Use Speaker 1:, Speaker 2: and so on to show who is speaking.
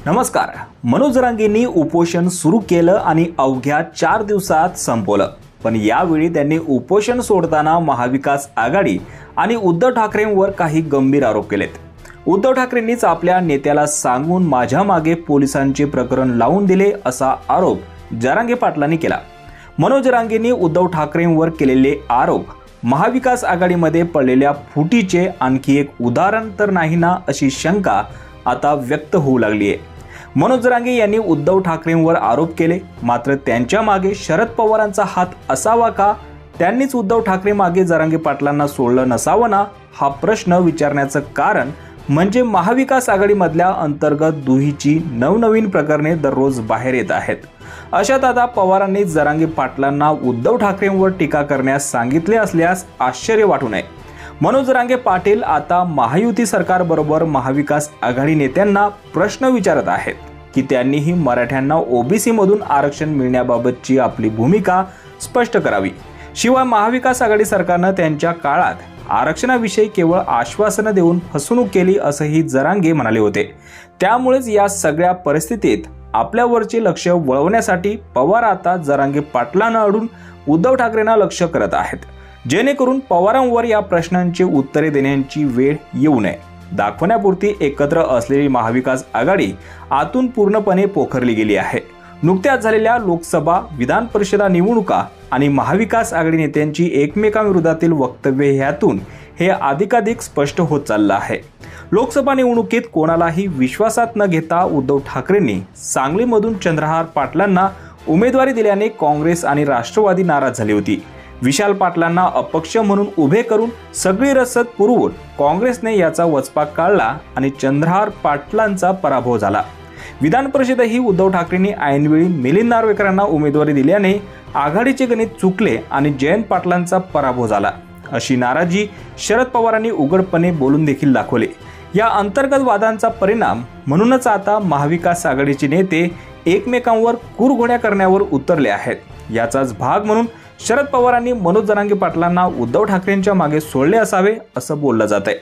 Speaker 1: नमस्कार. मनोज जरांगेंनी उपोषण सुरू केलं आणि अवघ्या 4 दिवसात संपवलं. पण यावेळी त्यांनी उपोषण सोडताना महाविकास आघाडी आणि उद्धव ठाकरेंवर काही गंभीर आरोप केलेत. उद्धव ठाकरेंनीच आपल्या नेत्याला सांगून माझ्या मागे पोलिसांचे प्रकरण लावून दिले असा आरोप जरांगे पाटलांनी केला. मनोज जरांगेंनी उद्धव ठाकरेंवर केलेले आरोप महाविकास आघाडीमध्ये पडलेल्या फुटीचे आणखी एक उदाहरण तर नाही ना, अशी शंका आता व्यक्त होऊ लागली आहे. मनोज जरांगे यांनी उद्धव ठाकरेंवर आरोप केले, मात्र त्यांच्या मागे शरद पवारांचा हात असावा का? त्यांनीच उद्धव ठाकरे मागे जरांगे पाटलांना सोडलं नसावं ना, हा प्रश्न विचारण्याचं कारण म्हणजे महाविकास आघाडीमधल्या अंतर्गत दुहीची नवनवीन प्रकरणे दररोज बाहेर येत आहेत. अशात आता पवारांनी जरांगे पाटलांना उद्धव ठाकरेंवर टीका करण्यास सांगितले असल्यास आश्चर्य वाटू नये. मनोज जरांगे पाटील आता महायुती सरकारबरोबर महाविकास आघाडी नेत्यांना प्रश्न विचारत आहेत की त्यांनीही मराठ्यांना ओबीसी मधून आरक्षण मिळण्याबाबतची आपली भूमिका स्पष्ट करावी. शिवाय महाविकास आघाडी सरकारनं त्यांच्या काळात आरक्षणाविषयी केवळ आश्वासनं देऊन फसवणूक केली असंही जरांगे म्हणाले होते. त्यामुळेच या सगळ्या परिस्थितीत आपल्यावरचे लक्ष वळवण्यासाठी पवार आता जरांगे पाटलांना अडून उद्धव ठाकरेंना लक्ष करत आहेत, जेणेकरून पवारांवर या प्रश्नांची उत्तरे देण्याची वेळ येऊ नये. दाखवण्यापुरती एकत्र असलेली महाविकास आघाडी आतून पूर्णपणे पोखरली गेली आहे. नुकत्याच झालेल्या लोकसभा, विधान परिषदा निवडणुका आणि महाविकास आघाडी नेत्यांची एकमेकांविरोधातील वक्तव्ये ह्यातून हे अधिकाधिक स्पष्ट होत चाललं आहे. लोकसभा निवडणुकीत कोणालाही विश्वासात न घेता उद्धव ठाकरेंनी सांगलीमधून चंद्रहार पाटलांना उमेदवारी दिल्याने काँग्रेस आणि राष्ट्रवादी नाराज झाली होती. विशाल पाटलांना अपक्ष म्हणून उभे करून सगळी रसद पुरवून काँग्रेसने याचा वचपा काढला आणि चंद्रहार पाटलांचा पराभव झाला. विधान परिषदेही उद्धव ठाकरेंनी ऐनवेळी मिलिंद नार्वेकरांना उमेदवारी दिल्याने आघाडीचे गणित चुकले आणि जयंत पाटलांचा पराभव झाला, अशी नाराजी शरद पवारांनी उघडपणे बोलून देखील दाखवली. या अंतर्गत वादांचा परिणाम म्हणूनच आता महाविकास आघाडीचे नेते एकमेकांवर कुरघोड्या करण्यावर उतरले आहेत. याचाच भाग म्हणून शरद पवारांनी मनोज जरांगे पाटलांना उद्धव ठाकरेंच्या मागे सोडले असावे असं बोललं जात आहे.